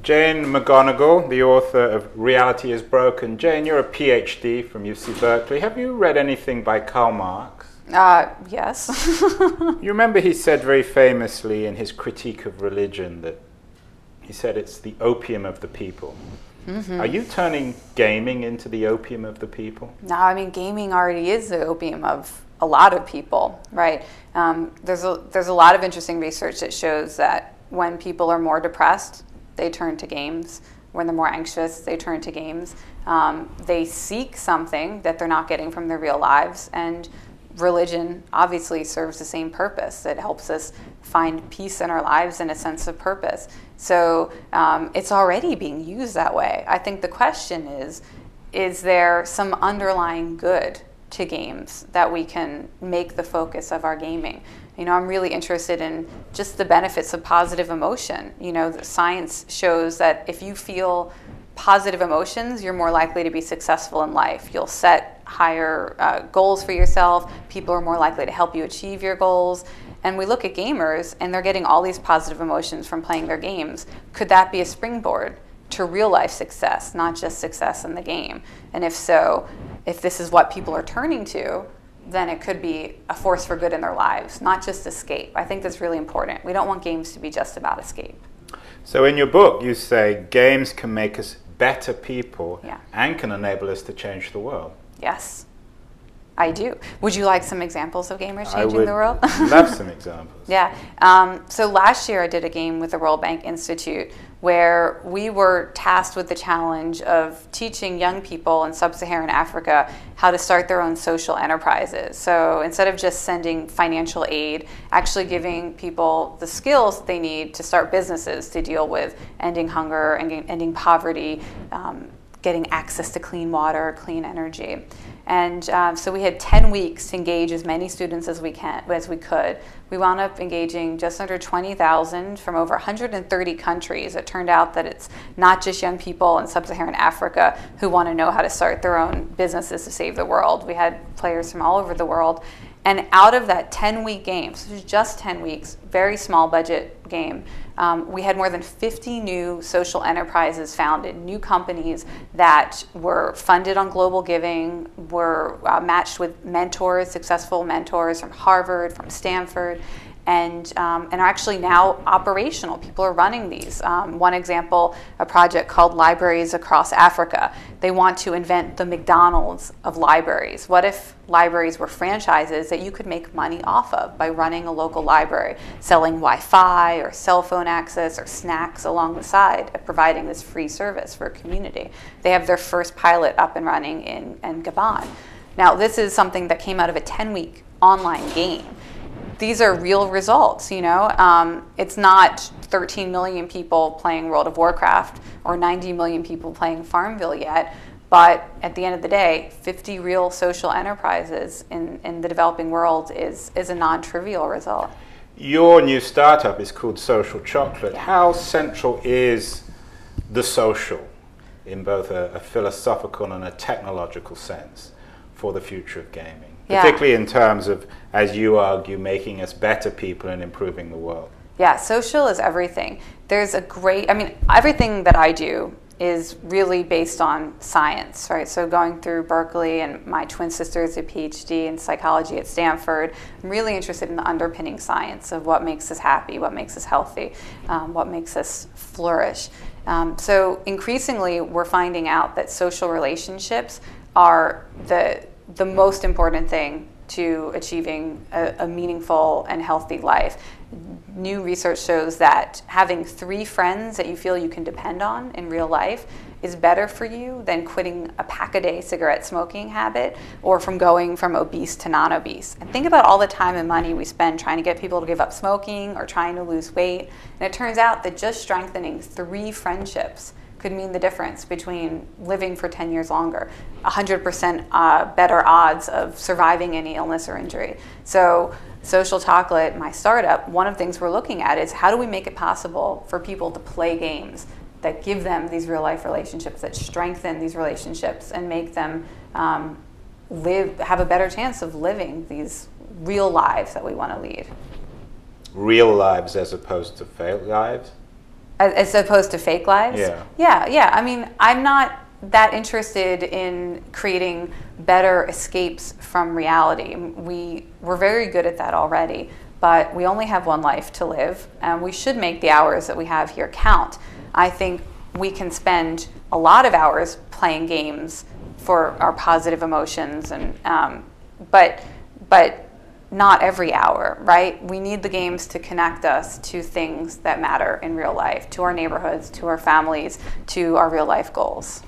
Jane McGonigal, the author of Reality is Broken. Jane, you're a PhD from UC Berkeley. Have you read anything by Karl Marx? Yes. You remember he said very famously in his critique of religion that he said it's the opium of the people. Mm-hmm. Are you turning gaming into the opium of the people? No, I mean, gaming already is the opium of a lot of people, right? There's a lot of interesting research that shows that when people are more depressed, they turn to games. When they're more anxious, they turn to games. They seek something that they're not getting from their real lives, and religion obviously serves the same purpose. It helps us find peace in our lives and a sense of purpose. So it's already being used that way. I think the question is there some underlying good to games that we can make the focus of our gaming? You know, I'm really interested in just the benefits of positive emotion. You know, the science shows that if you feel positive emotions, you're more likely to be successful in life. You'll set higher goals for yourself. People are more likely to help you achieve your goals. And we look at gamers, and they're getting all these positive emotions from playing their games. Could that be a springboard to real life success, not just success in the game? And if so, if this is what people are turning to, then it could be a force for good in their lives, not just escape. I think that's really important. We don't want games to be just about escape. So in your book, you say games can make us better people, yeah, and can enable us to change the world. Yes, I do. Would you like some examples of gamers changing the world? I would love some examples. Yeah. So last year I did a game with the World Bank Institute where we were tasked with the challenge of teaching young people in sub-Saharan Africa how to start their own social enterprises. So instead of just sending financial aid, actually giving people the skills that they need to start businesses to deal with ending hunger and ending poverty, getting access to clean water, clean energy. And so we had 10 weeks to engage as many students as we could. We wound up engaging just under 20,000 from over 130 countries. It turned out that it's not just young people in sub-Saharan Africa who want to know how to start their own businesses to save the world. We had players from all over the world. And out of that 10-week game, so it was just 10 weeks, very small budget game, we had more than 50 new social enterprises founded, new companies that were funded on global giving, were matched with mentors, successful mentors from Harvard, from Stanford, and are actually now operational. People are running these. One example, a project called Libraries Across Africa. They want to invent the McDonald's of libraries. What if libraries were franchises that you could make money off of by running a local library, selling Wi-Fi or cell phone access or snacks along the side of providing this free service for a community? They have their first pilot up and running in Gabon. Now, this is something that came out of a 10-week online game. These are real results, you know. It's not 13 million people playing World of Warcraft or 90 million people playing Farmville yet, but at the end of the day, 50 real social enterprises in the developing world is a non-trivial result. Your new startup is called Social Chocolate. Yeah. How central is the social in both a philosophical and a technological sense for the future of gaming? Yeah. Particularly in terms of, as you argue, making us better people and improving the world. Yeah, social is everything. There's a great, I mean, everything that I do is really based on science, right? So going through Berkeley, and my twin sister is a PhD in psychology at Stanford, I'm really interested in the underpinning science of what makes us happy, what makes us healthy, what makes us flourish. So increasingly, we're finding out that social relationships are the most important thing to achieving a meaningful and healthy life. New research shows that having 3 friends that you feel you can depend on in real life is better for you than quitting a pack-a-day cigarette smoking habit or from going from obese to non-obese. And think about all the time and money we spend trying to get people to give up smoking or trying to lose weight. And it turns out that just strengthening 3 friendships could mean the difference between living for 10 years longer, 100% better odds of surviving any illness or injury. So Social Chocolate, my startup, one of the things we're looking at is how do we make it possible for people to play games that give them these real life relationships, that strengthen these relationships and make them have a better chance of living these real lives that we want to lead. Real lives as opposed to failed lives? As opposed to fake lives? Yeah. I mean, I'm not that interested in creating better escapes from reality. We're very good at that already, but we only have one life to live, and we should make the hours that we have here count. I think we can spend a lot of hours playing games for our positive emotions, and but not every hour, right? We need the games to connect us to things that matter in real life, to our neighborhoods, to our families, to our real life goals.